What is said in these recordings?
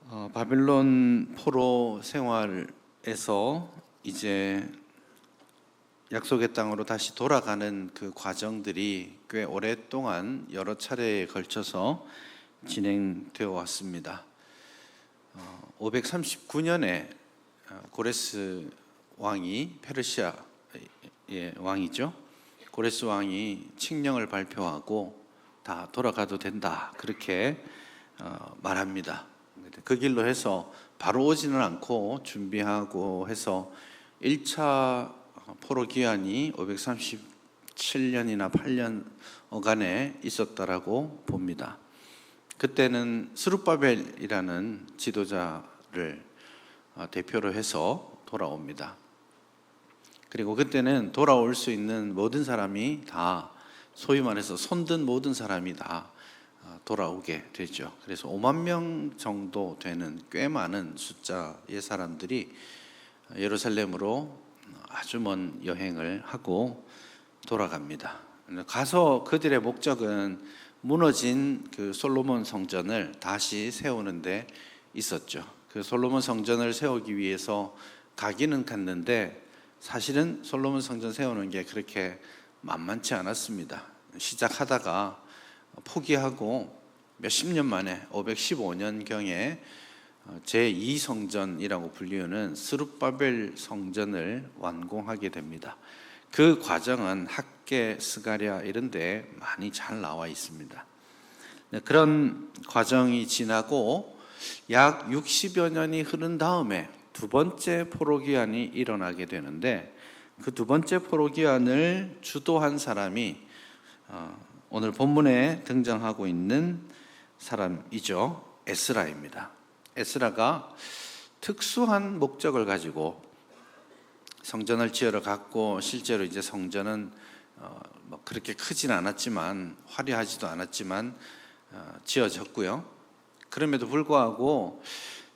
바벨론 포로 생활에서 이제 약속의 땅으로 다시 돌아가는 그 과정들이 꽤 오랫동안 여러 차례에 걸쳐서 진행되어 왔습니다. 539년에 고레스 왕이 페르시아의 왕이죠. 고레스 왕이 칙령을 발표하고 다 돌아가도 된다 그렇게 말합니다. 그 길로 해서 바로 오지는 않고 준비하고 해서 1차 포로 기한이 537년이나 8년간에 있었다라고 봅니다. 그때는 스룹바벨이라는 지도자를 대표로 해서 돌아옵니다. 그리고 그때는 돌아올 수 있는 모든 사람이 다 소위 말해서 손든 모든 사람이 다 돌아오게 되죠. 그래서 5만 명 정도 되는 꽤 많은 숫자의 사람들이 예루살렘으로 아주 먼 여행을 하고 돌아갑니다. 가서 그들의 목적은 무너진 그 솔로몬 성전을 다시 세우는 데 있었죠. 그 솔로몬 성전을 세우기 위해서 가기는 갔는데 사실은 솔로몬 성전 세우는 게 그렇게 만만치 않았습니다. 시작하다가 포기하고 몇십 년 만에 515년경에 제2성전이라고 불리우는 스룹바벨 성전을 완공하게 됩니다. 그 과정은 학계, 스가랴 이런 데 많이 잘 나와 있습니다. 그런 과정이 지나고 약 60여 년이 흐른 다음에 두 번째 포로기한이 일어나게 되는데 그 두 번째 포로기한을 주도한 사람이 오늘 본문에 등장하고 있는 사람이죠. 에스라입니다. 에스라가 특수한 목적을 가지고 성전을 지으러 갔고 실제로 이제 성전은 그렇게 크진 않았지만 화려하지도 않았지만 지어졌고요. 그럼에도 불구하고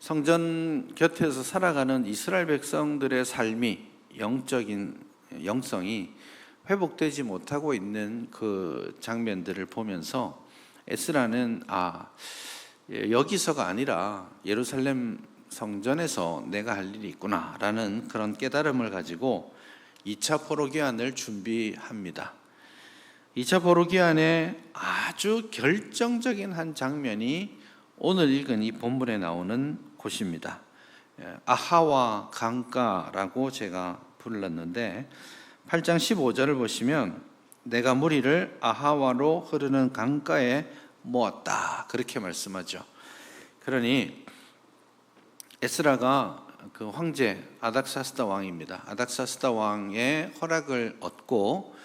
성전 곁에서 살아가는 이스라엘 백성들의 삶이 영성이 회복되지 못하고 있는 그 장면들을 보면서 에스라는 여기서가 아니라 예루살렘 성전에서 내가 할 일이 있구나라는 그런 깨달음을 가지고 2차 포로기한을 준비합니다. 2차 포로기한의 아주 결정적인 한 장면이 오늘 읽은 이 본문에 나오는 곳입니다. 아하와 강가라고 제가 불렀는데 8장 15절을 보시면 내가 무리를 아하와로 흐르는 강가에 모았다 그렇게 말씀하죠. 그러니 에스라가 그 황제 아닥사스다 왕입니다. 아닥사스다 왕의 허락을 얻고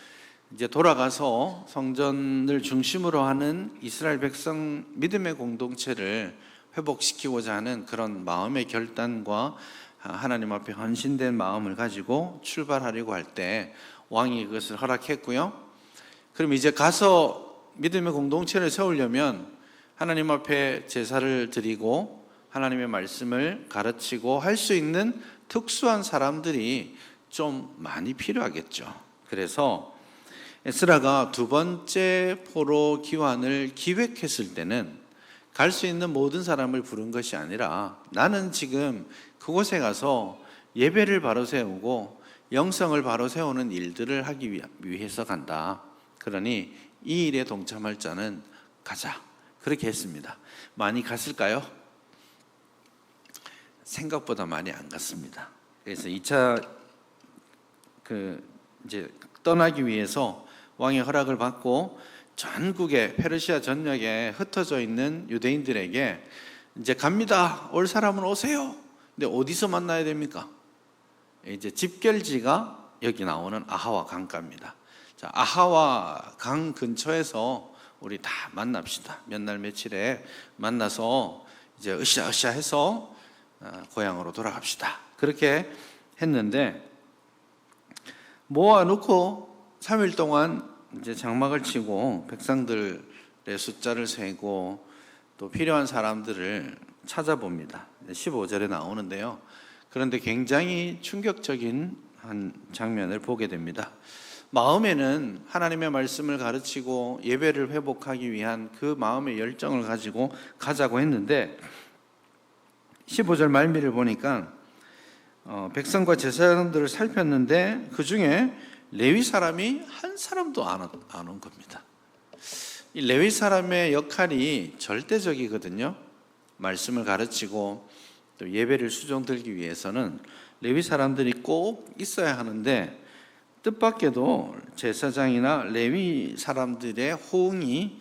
이제 돌아가서 성전을 중심으로 하는 이스라엘 백성 믿음의 공동체를 회복시키고자 하는 그런 마음의 결단과 하나님 앞에 헌신된 마음을 가지고 출발하려고 할 때 왕이 그것을 허락했고요. 그럼 이제 가서 믿음의 공동체를 세우려면 하나님 앞에 제사를 드리고 하나님의 말씀을 가르치고 할 수 있는 특수한 사람들이 좀 많이 필요하겠죠. 그래서 에스라가 두 번째 포로 기환을 기획했을 때는 갈 수 있는 모든 사람을 부른 것이 아니라 나는 지금 그곳에 가서 예배를 바로 세우고 영성을 바로 세우는 일들을 하기 위해서 간다. 그러니 이 일에 동참할 자는 가자. 그렇게 했습니다. 많이 갔을까요? 생각보다 많이 안 갔습니다. 그래서 2차 이제 떠나기 위해서 왕의 허락을 받고 전국에 페르시아 전역에 흩어져 있는 유대인들에게 이제 갑니다. 올 사람은 오세요. 근데 어디서 만나야 됩니까? 이제 집결지가 여기 나오는 아하와 강가입니다. 자, 아하와 강 근처에서 우리 다 만납시다. 몇 날 며칠에 만나서 이제 으쌰으쌰 해서 고향으로 돌아갑시다. 그렇게 했는데 모아놓고 3일 동안 이제 장막을 치고 백성들의 숫자를 세고 또 필요한 사람들을 찾아봅니다. 15절에 나오는데요. 그런데 굉장히 충격적인 한 장면을 보게 됩니다. 마음에는 하나님의 말씀을 가르치고 예배를 회복하기 위한 그 마음의 열정을 가지고 가자고 했는데 15절 말미를 보니까 백성과 제사장들을 살폈는데 그 중에 레위 사람이 한 사람도 안 온 겁니다. 이 레위 사람의 역할이 절대적이거든요. 말씀을 가르치고 또 예배를 수종들기 위해서는 레위 사람들이 꼭 있어야 하는데 뜻밖에도 제사장이나 레위 사람들의 호응이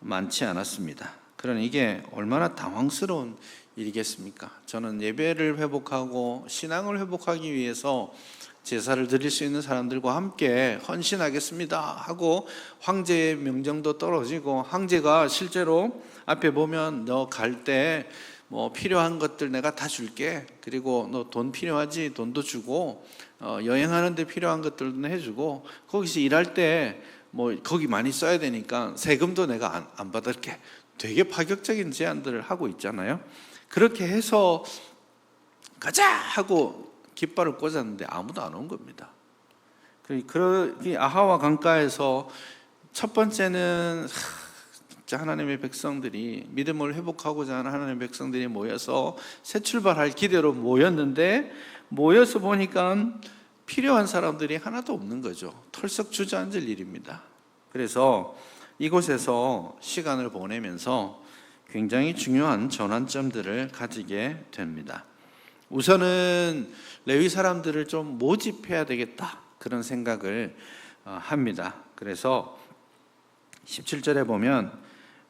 많지 않았습니다. 그러니 이게 얼마나 당황스러운 일이겠습니까? 저는 예배를 회복하고 신앙을 회복하기 위해서 제사를 드릴 수 있는 사람들과 함께 헌신하겠습니다 하고 황제의 명령도 떨어지고, 황제가 실제로 앞에 보면 너 갈 때 뭐 필요한 것들 내가 다 줄게, 그리고 너 돈 필요하지 돈도 주고, 여행하는 데 필요한 것들도 해주고, 거기서 일할 때 뭐 거기 많이 써야 되니까 세금도 내가 안 받을게, 되게 파격적인 제안들을 하고 있잖아요. 그렇게 해서 가자 하고 깃발을 꽂았는데 아무도 안 온 겁니다. 그 아하와 강가에서 첫 번째는 진짜 하나님의 백성들이, 믿음을 회복하고자 하는 하나님의 백성들이 모여서 새 출발할 기대로 모였는데, 모여서 보니까 필요한 사람들이 하나도 없는 거죠. 털썩 주저앉을 일입니다. 그래서 이곳에서 시간을 보내면서 굉장히 중요한 전환점들을 가지게 됩니다. 우선은 레위 사람들을 좀 모집해야 되겠다, 그런 생각을 합니다. 그래서 17절에 보면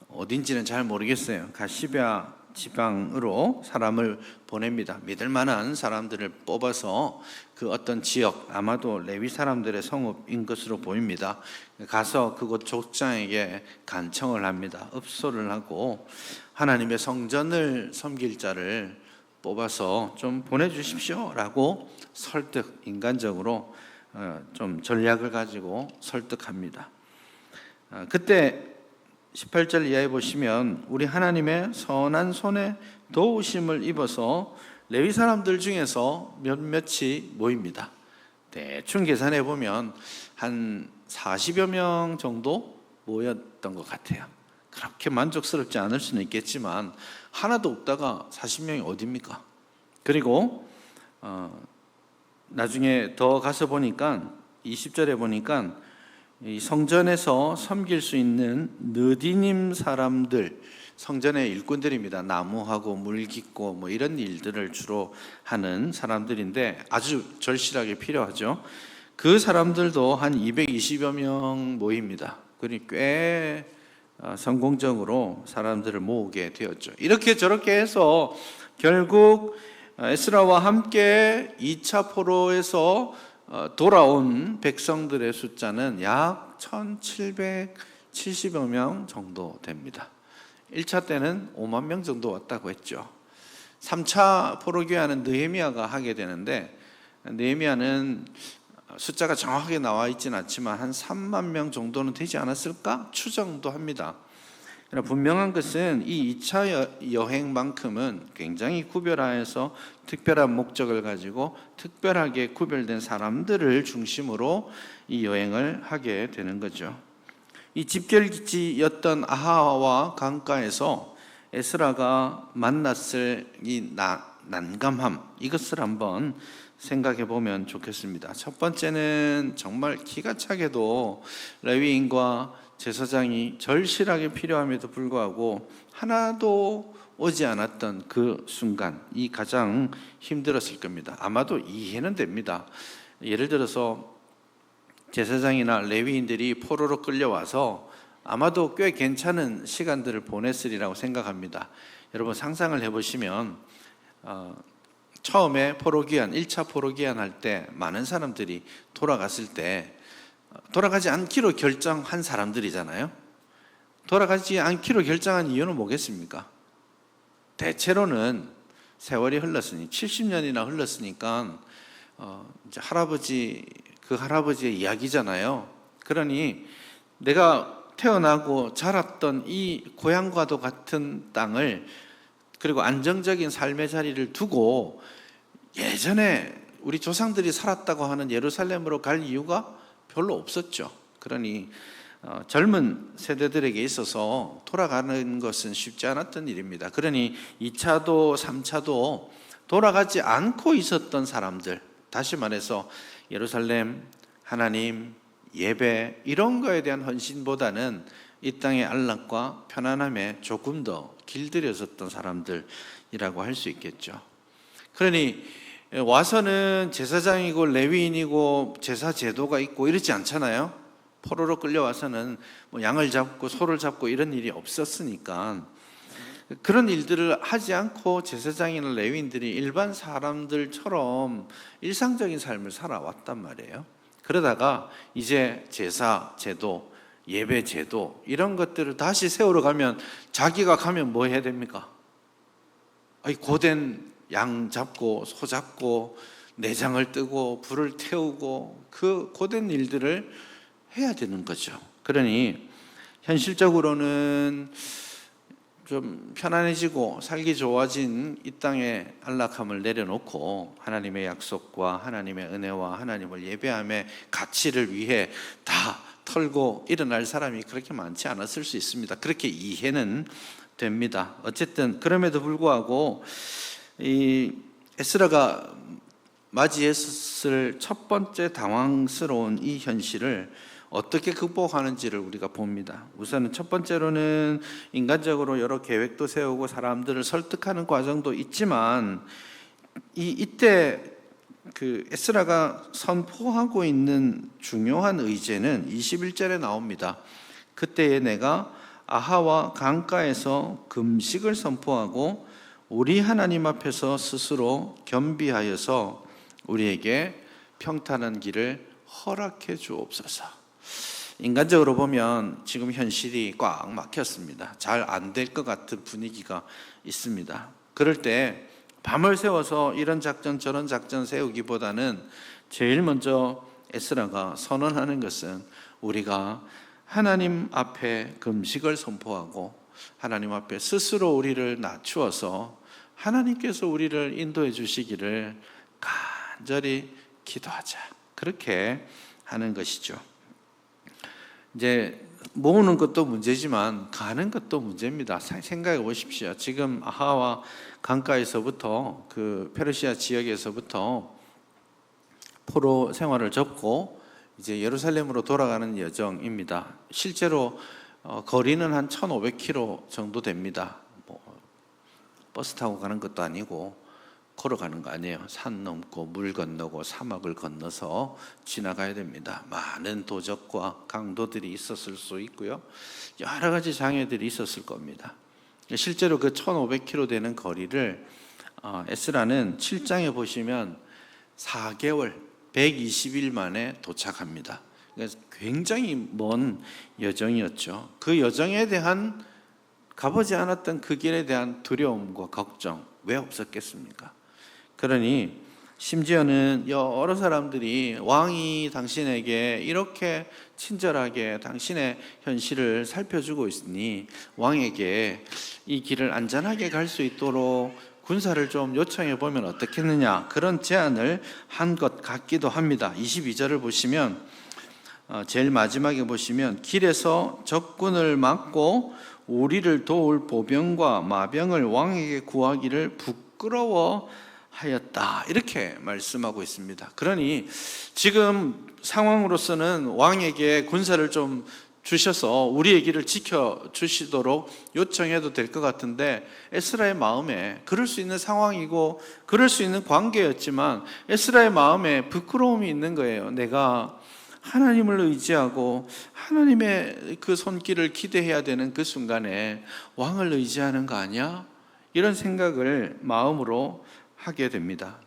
어딘지는 잘 모르겠어요. 가시베아 지방으로 사람을 보냅니다. 믿을 만한 사람들을 뽑아서 그 어떤 지역, 아마도 레위 사람들의 성읍인 것으로 보입니다. 가서 그곳 족장에게 간청을 합니다. 읍소를 하고 하나님의 성전을 섬길 자를 뽑아서 좀 보내주십시오 라고 설득, 인간적으로 좀 전략을 가지고 설득합니다. 그때 18절 이하에 보시면 우리 하나님의 선한 손에 도우심을 입어서 레위 사람들 중에서 몇몇이 모입니다. 대충 계산해 보면 한 40여 명 정도 모였던 것 같아요. 그렇게 만족스럽지 않을 수는 있겠지만 하나도 없다가 40명이 어딥니까? 그리고 나중에 더 가서 보니까 20절에 보니까 이 성전에서 섬길 수 있는 느디님 사람들, 성전의 일꾼들입니다. 나무하고 물 깃고 뭐 이런 일들을 주로 하는 사람들인데 아주 절실하게 필요하죠. 그 사람들도 한 220여 명 모입니다. 그러니 꽤 성공적으로 사람들을 모으게 되었죠. 이렇게 저렇게 해서 결국 에스라와 함께 2차 포로에서 돌아온 백성들의 숫자는 약 1770여 명 정도 됩니다. 1차 때는 5만 명 정도 왔다고 했죠. 3차 포로기한은 느헤미야가 하게 되는데, 느헤미야는 숫자가 정확하게 나와 있지는 않지만 한 3만 명 정도는 되지 않았을까 추정도 합니다. 그러나 분명한 것은 이 2차 여행만큼은 굉장히 구별하여서 특별한 목적을 가지고 특별하게 구별된 사람들을 중심으로 이 여행을 하게 되는 거죠. 이 집결지였던 아하와 강가에서 에스라가 만났을 이 난감함, 이것을 한번 생각해 보면 좋겠습니다. 첫 번째는 정말 기가 차게도 레위인과 제사장이 절실하게 필요함에도 불구하고 하나도 오지 않았던 그 순간, 이 가장 힘들었을 겁니다. 아마도 이해는 됩니다. 예를 들어서 제사장이나 레위인들이 포로로 끌려와서 아마도 꽤 괜찮은 시간들을 보냈으리라고 생각합니다. 여러분 상상을 해보시면 처음에 포로기한, 1차 포로기한 할 때 많은 사람들이 돌아갔을 때 돌아가지 않기로 결정한 사람들이잖아요. 돌아가지 않기로 결정한 이유는 뭐겠습니까? 대체로는 세월이 흘렀으니 70년이나 흘렀으니까 이제 그 할아버지의 이야기잖아요. 그러니 내가 태어나고 자랐던 이 고향과도 같은 땅을, 그리고 안정적인 삶의 자리를 두고 예전에 우리 조상들이 살았다고 하는 예루살렘으로 갈 이유가 별로 없었죠. 그러니 젊은 세대들에게 있어서 돌아가는 것은 쉽지 않았던 일입니다. 그러니 2차도 3차도 돌아가지 않고 있었던 사람들, 다시 말해서 예루살렘, 하나님, 예배 이런 거에 대한 헌신보다는 이 땅의 안락과 편안함에 조금 더 길들여졌던 사람들이라고 할 수 있겠죠. 그러니 와서는 제사장이고 레위인이고 제사 제도가 있고 이러지 않잖아요. 포로로 끌려와서는 뭐 양을 잡고 소를 잡고 이런 일이 없었으니까 그런 일들을 하지 않고 제사장이나 레위인들이 일반 사람들처럼 일상적인 삶을 살아왔단 말이에요. 그러다가 이제 제사 제도, 예배 제도 이런 것들을 다시 세우러 가면 자기가 가면 뭐 해야 됩니까? 고된 양 잡고 소 잡고 내장을 뜨고 불을 태우고 그 고된 일들을 해야 되는 거죠. 그러니 현실적으로는 좀 편안해지고 살기 좋아진 이 땅의 안락함을 내려놓고 하나님의 약속과 하나님의 은혜와 하나님을 예배함의 가치를 위해 다 털고 일어날 사람이 그렇게 많지 않았을 수 있습니다. 그렇게 이해는 됩니다. 어쨌든 그럼에도 불구하고 이 에스라가 맞이했을 첫 번째 당황스러운 이 현실을 어떻게 극복하는지를 우리가 봅니다. 우선은 첫 번째로는 인간적으로 여러 계획도 세우고 사람들을 설득하는 과정도 있지만 이때 그 에스라가 선포하고 있는 중요한 의제는 21절에 나옵니다. 그때에 내가 아하와 강가에서 금식을 선포하고 우리 하나님 앞에서 스스로 겸비하여서 우리에게 평탄한 길을 허락해 주옵소서. 인간적으로 보면 지금 현실이 꽉 막혔습니다. 잘 안 될 것 같은 분위기가 있습니다. 그럴 때 밤을 새워서 이런 작전 저런 작전 세우기보다는 제일 먼저 에스라가 선언하는 것은 우리가 하나님 앞에 금식을 선포하고 하나님 앞에 스스로 우리를 낮추어서 하나님께서 우리를 인도해 주시기를 간절히 기도하자. 그렇게 하는 것이죠. 이제 모으는 것도 문제지만 가는 것도 문제입니다. 생각해 보십시오. 지금 아하와 강가에서부터 그 페르시아 지역에서부터 포로 생활을 접고 이제 예루살렘으로 돌아가는 여정입니다. 실제로 거리는 한 1,500km 정도 됩니다. 버스 타고 가는 것도 아니고 걸어가는 거 아니에요. 산 넘고 물 건너고 사막을 건너서 지나가야 됩니다. 많은 도적과 강도들이 있었을 수 있고요. 여러 가지 장애들이 있었을 겁니다. 실제로 그 1,500km 되는 거리를 에스라는 7장에 보시면 4개월 120일 만에 도착합니다. 그러니까 굉장히 먼 여정이었죠. 그 여정에 대한 가보지 않았던 그 길에 대한 두려움과 걱정 왜 없었겠습니까? 그러니 심지어는 여러 사람들이 왕이 당신에게 이렇게 친절하게 당신의 현실을 살펴주고 있으니 왕에게 이 길을 안전하게 갈 수 있도록 군사를 좀 요청해 보면 어떻겠느냐, 그런 제안을 한 것 같기도 합니다. 22절을 보시면 제일 마지막에 보시면 길에서 적군을 막고 우리를 도울 보병과 마병을 왕에게 구하기를 부끄러워하였다, 이렇게 말씀하고 있습니다. 그러니 지금 상황으로서는 왕에게 군사를 좀 주셔서 우리의 길을 지켜주시도록 요청해도 될 것 같은데 에스라의 마음에 그럴 수 있는 상황이고 그럴 수 있는 관계였지만 에스라의 마음에 부끄러움이 있는 거예요. 내가 하나님을 의지하고 하나님의 그 손길을 기대해야 되는 그 순간에 왕을 의지하는 거 아니야? 이런 생각을 마음으로 하게 됩니다.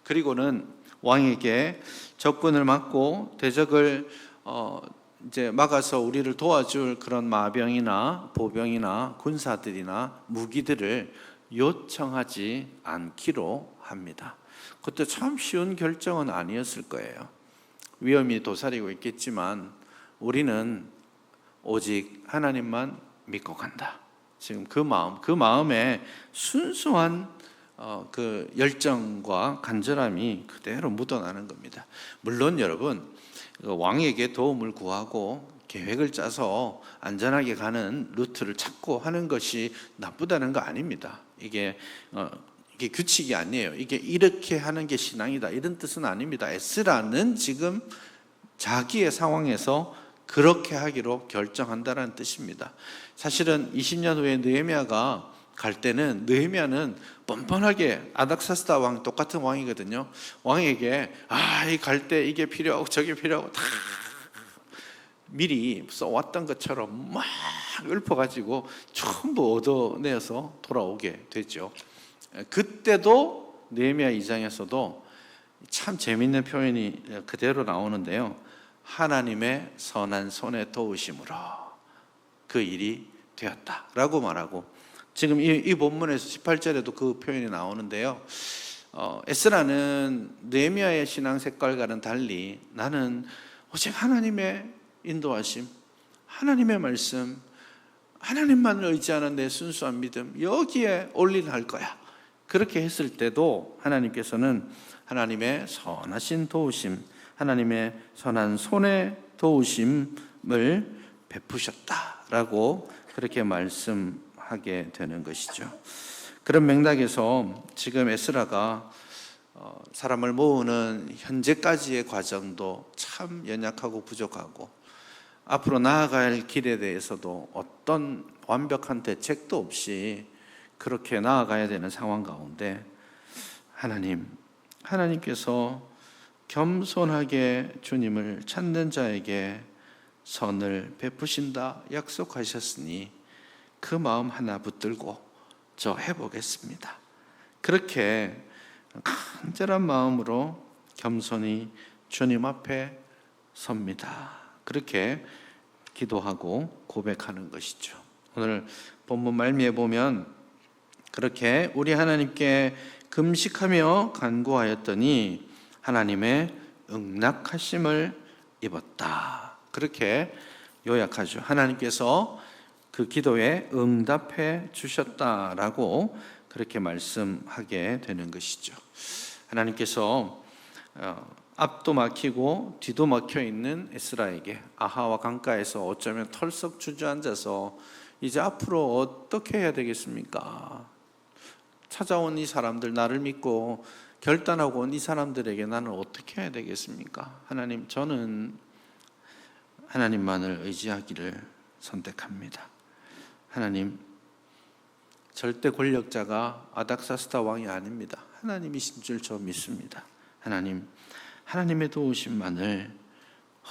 그리고는 왕에게 적군을 막고 대적을 이제 막아서 우리를 도와줄 그런 마병이나 보병이나 군사들이나 무기들을 요청하지 않기로 합니다. 그것도 참 쉬운 결정은 아니었을 거예요. 위험이 도사리고 있겠지만 우리는 오직 하나님만 믿고 간다. 지금 그 마음에 순수한 그 열정과 간절함이 그대로 묻어나는 겁니다. 물론 여러분, 왕에게 도움을 구하고 계획을 짜서 안전하게 가는 루트를 찾고 하는 것이 나쁘다는 거 아닙니다. 이게 규칙이 아니에요. 이게 이렇게 하는 게 신앙이다 이런 뜻은 아닙니다. 에스라는 지금 자기의 상황에서 그렇게 하기로 결정한다는 뜻입니다. 사실은 20년 후에 느헤미야가 갈 때는 느헤미야는 뻔뻔하게 아닥사스다 왕 똑같은 왕이거든요. 왕에게 이 갈 때 이게 필요하고 저게 필요하고 다 미리 써왔던 것처럼 막 읊어가지고 전부 얻어내서 돌아오게 됐죠. 그때도 느헤미야 2장에서도 참 재밌는 표현이 그대로 나오는데요. 하나님의 선한 손에 도우심으로 그 일이 되었다라고 말하고, 지금 이 본문에서 18절에도 그 표현이 나오는데요. 에스라는 느헤미야의 신앙 색깔과는 달리 나는 오직 하나님의 인도하심, 하나님의 말씀, 하나님만을 의지하는 내 순수한 믿음, 여기에 올인할 거야. 그렇게 했을 때도 하나님께서는 하나님의 선하신 도우심, 하나님의 선한 손의 도우심을 베푸셨다라고 그렇게 말씀하게 되는 것이죠. 그런 맥락에서 지금 에스라가 사람을 모으는 현재까지의 과정도 참 연약하고 부족하고, 앞으로 나아갈 길에 대해서도 어떤 완벽한 대책도 없이 그렇게 나아가야 되는 상황 가운데 하나님께서 겸손하게 주님을 찾는 자에게 선을 베푸신다 약속하셨으니 그 마음 하나 붙들고 저 해보겠습니다. 그렇게 간절한 마음으로 겸손히 주님 앞에 섭니다. 그렇게 기도하고 고백하는 것이죠. 오늘 본문 말미에 보면 그렇게 우리 하나님께 금식하며 간구하였더니 하나님의 응낙하심을 입었다. 그렇게 요약하죠. 하나님께서 그 기도에 응답해 주셨다라고 그렇게 말씀하게 되는 것이죠. 하나님께서 앞도 막히고 뒤도 막혀 있는 에스라에게 아하와 강가에서 어쩌면 털썩 주저앉아서 이제 앞으로 어떻게 해야 되겠습니까? 찾아온 이 사람들, 나를 믿고 결단하고 온 이 사람들에게 나는 어떻게 해야 되겠습니까? 하나님, 저는 하나님만을 의지하기를 선택합니다. 하나님, 절대 권력자가 아닥사스다 왕이 아닙니다. 하나님이신 줄 저 믿습니다. 하나님의 도우심만을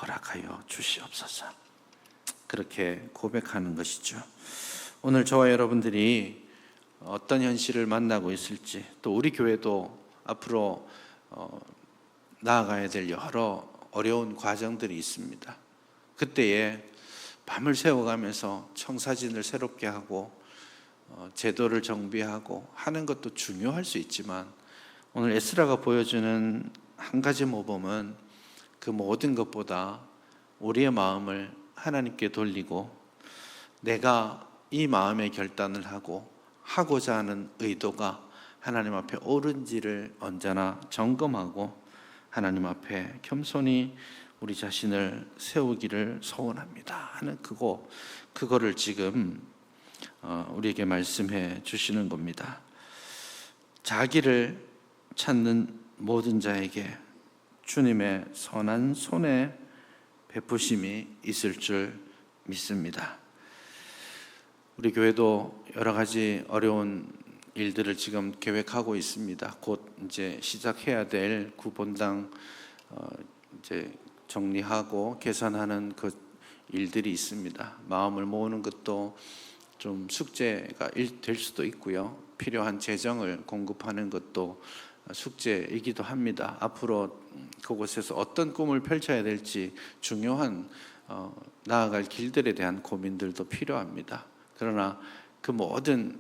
허락하여 주시옵소서. 그렇게 고백하는 것이죠. 오늘 저와 여러분들이 어떤 현실을 만나고 있을지, 또 우리 교회도 앞으로 나아가야 될 여러 어려운 과정들이 있습니다. 그때에 밤을 새워가면서 청사진을 새롭게 하고 제도를 정비하고 하는 것도 중요할 수 있지만, 오늘 에스라가 보여주는 한 가지 모범은 그 모든 것보다 우리의 마음을 하나님께 돌리고 내가 이 마음의 결단을 하고자 하는 의도가 하나님 앞에 옳은지를 언제나 점검하고 하나님 앞에 겸손히 우리 자신을 세우기를 소원합니다 하는 그거를 지금 우리에게 말씀해 주시는 겁니다. 자기를 찾는 모든 자에게 주님의 선한 손에 베푸심이 있을 줄 믿습니다. 우리 교회도 여러 가지 어려운 일들을 지금 계획하고 있습니다. 곧 이제 시작해야 될 구본당 이제 정리하고 개선하는 그 일들이 있습니다. 마음을 모으는 것도 좀 숙제가 될 수도 있고요. 필요한 재정을 공급하는 것도 숙제이기도 합니다. 앞으로 그곳에서 어떤 꿈을 펼쳐야 될지 중요한 나아갈 길들에 대한 고민들도 필요합니다. 그러나 그 모든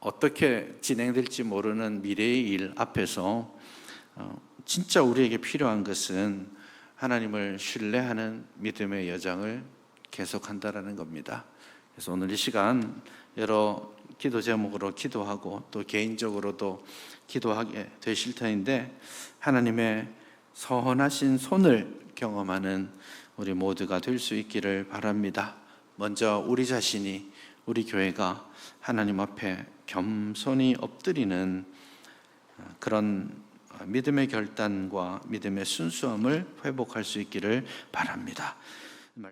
어떻게 진행될지 모르는 미래의 일 앞에서 진짜 우리에게 필요한 것은 하나님을 신뢰하는 믿음의 여정을 계속한다라는 겁니다. 그래서 오늘 이 시간 여러 기도 제목으로 기도하고 또 개인적으로도 기도하게 되실 터인데, 하나님의 선하신 손을 경험하는 우리 모두가 될 수 있기를 바랍니다. 먼저 우리 자신이, 우리 교회가 하나님 앞에 겸손히 엎드리는 그런 믿음의 결단과 믿음의 순수함을 회복할 수 있기를 바랍니다.